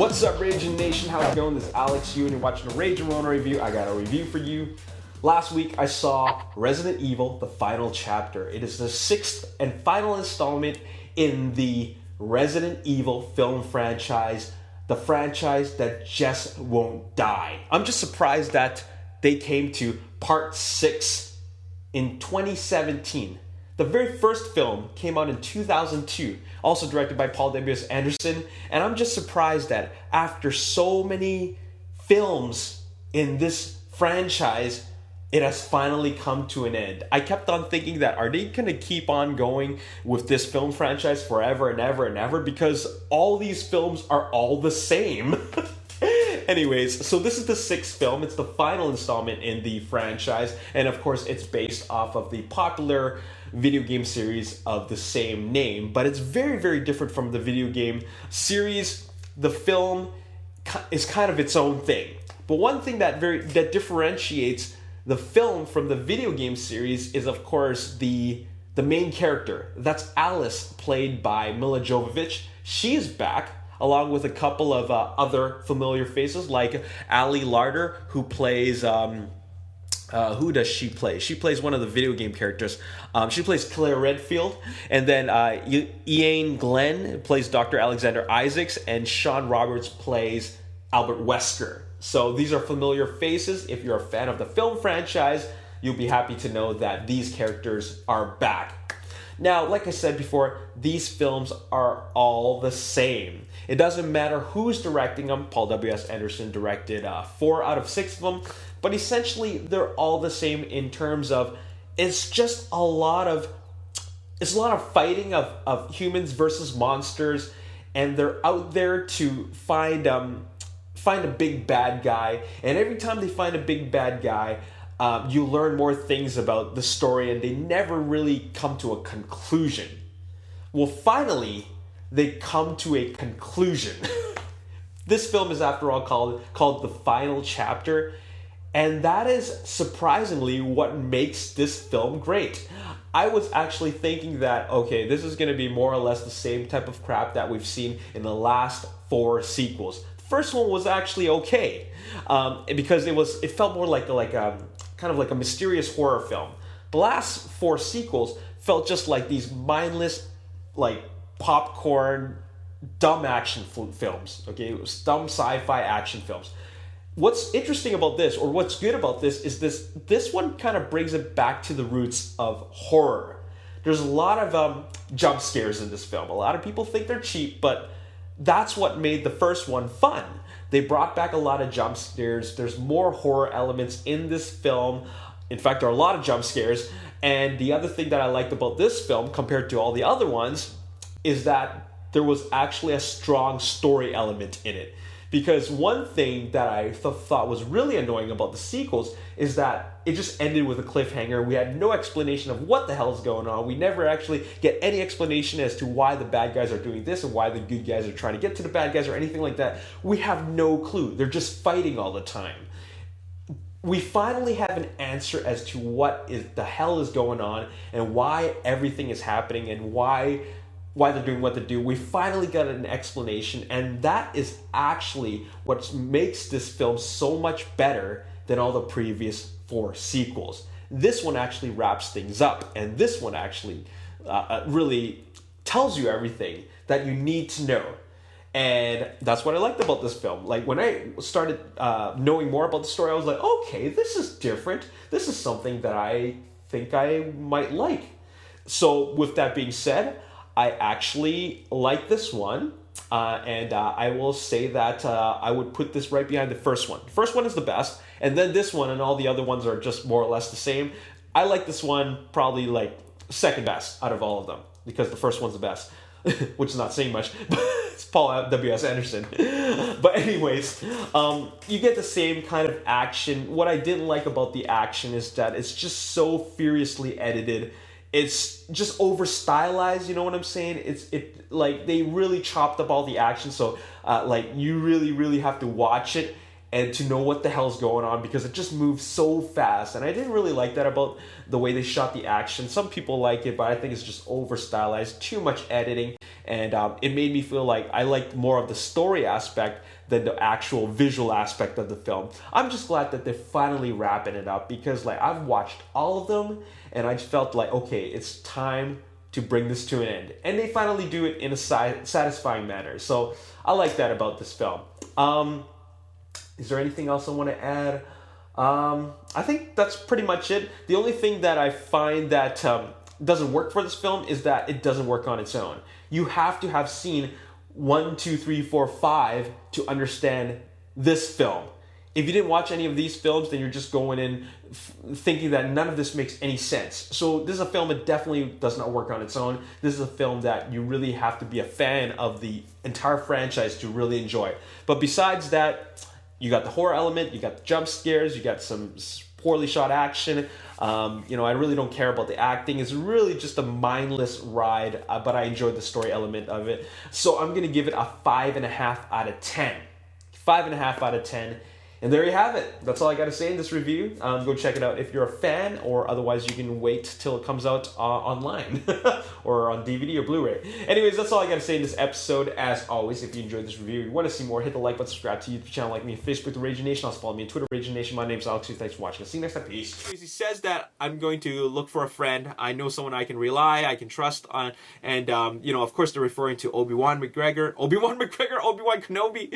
What's up, Ragin Nation? How's it going? This is Alex Yu, and you're watching a Ragin Ronin review. I got a review for you. Last week, I saw Resident Evil, the final chapter. It is the 6th and final installment in the Resident Evil film franchise, the franchise that just won't die. I'm just surprised that they came to part 6 in 2017. The very first film came out in 2002, also directed by Paul W. S. Anderson, and I'm just surprised that after so many films in this franchise, it has finally come to an end. I kept on thinking that, are they going to keep on going with this film franchise forever and ever and ever? Because all these films are all the same. Anyways, so this is the 6th film. It's the final installment in the franchise. And of course, it's based off of the popular video game series of the same name. But it's very, very different from the video game series. The film is kind of its own thing. But one thing that differentiates the film from the video game series is, of course, the main character. That's Alice, played by Milla Jovovich. She is back, along with a couple of other familiar faces, like Ali Larter, who plays... who does she play? She plays one of the video game characters. She plays Claire Redfield. And then Ian Glenn plays Dr. Alexander Isaacs. And Sean Roberts plays Albert Wesker. So these are familiar faces. If you're a fan of the film franchise, you'll be happy to know that these characters are back. Now, like I said before, these films are all the same. It doesn't matter who's directing them. Paul W. S. Anderson directed 4 out of 6 of them. But essentially, they're all the same in terms of it's just a lot of fighting of humans versus monsters, and they're out there to find a big bad guy. And every time they find a big bad guy, you learn more things about the story, and they never really come to a conclusion. Well, finally, they come to a conclusion. This film is, after all, called The Final Chapter. And that is surprisingly what makes this film great. I was actually thinking that, okay, this is going to be more or less the same type of crap that we've seen in the last 4 sequels. The first one was actually okay, because it felt more like kind of like a mysterious horror film. The last 4 sequels felt just like these mindless, like popcorn, dumb action films. Okay, it was dumb sci-fi action films. What's interesting about this, or what's good about this, is this one kind of brings it back to the roots of horror. There's a lot of jump scares in this film. A lot of people think they're cheap, but that's what made the first one fun. They brought back a lot of jump scares. There's more horror elements in this film. In fact, there are a lot of jump scares. And the other thing that I liked about this film, compared to all the other ones, is that there was actually a strong story element in it. Because one thing that I thought was really annoying about the sequels is that it just ended with a cliffhanger. We had no explanation of what the hell is going on. We never actually get any explanation as to why the bad guys are doing this and why the good guys are trying to get to the bad guys or anything like that. We have no clue. They're just fighting all the time. We finally have an answer as to what the hell is going on and why everything is happening and why they're doing what they do. We finally got an explanation, and that is actually what makes this film so much better than all the previous 4 sequels. This one actually wraps things up, and this one actually really tells you everything that you need to know. And that's what I liked about this film. Like, when I started knowing more about the story, I was like, okay, this is different. This is something that I think I might like. So with that being said, I actually like this one, and I will say that I would put this right behind the first one. The first one is the best, and then this one and all the other ones are just more or less the same. I like this one probably like second best out of all of them, because the first one's the best, which is not saying much, but it's Paul W. S. Anderson. But anyways, you get the same kind of action. What I didn't like about the action is that it's just so furiously edited. It's just over stylized, you know what I'm saying? It like they really chopped up all the action, so like you really have to watch it and to know what the hell's going on, because it just moves so fast. And I didn't really like that about the way they shot the action. Some people like it, but I think it's just over stylized, too much editing, and it made me feel like I liked more of the story aspect than the actual visual aspect of the film. I'm just glad that they're finally wrapping it up, because like I've watched all of them and I just felt like, okay, it's time to bring this to an end. And they finally do it in a satisfying manner. So I like that about this film. Is there anything else I want to add? I think that's pretty much it. The only thing that I find that doesn't work for this film is that it doesn't work on its own. You have to have seen 1, 2, 3, 4, 5 to understand this film. If you didn't watch any of these films, then you're just going in thinking that none of this makes any sense. So this is a film that definitely does not work on its own. This is a film that you really have to be a fan of the entire franchise to really enjoy. But besides that, you got the horror element, you got the jump scares, you got some poorly shot action. I really don't care about the acting. It's really just a mindless ride, but I enjoyed the story element of it. So I'm going to give it a 5.5 out of 10. 5.5 out of 10. And there you have it. That's all I got to say in this review. Go check it out if you're a fan, or otherwise you can wait till it comes out online or on DVD or Blu-ray. Anyways, that's all I got to say in this episode. As always, if you enjoyed this review, you want to see more, hit the like button, subscribe to the YouTube channel, like me on Facebook, The Ragin Nation. Also follow me on Twitter, Ragin Nation. My name's Alex. Thanks for watching. I'll see you next time. Peace. He says that I'm going to look for a friend. I know someone I can rely, I can trust on, and of course they're referring to Obi-Wan Kenobi.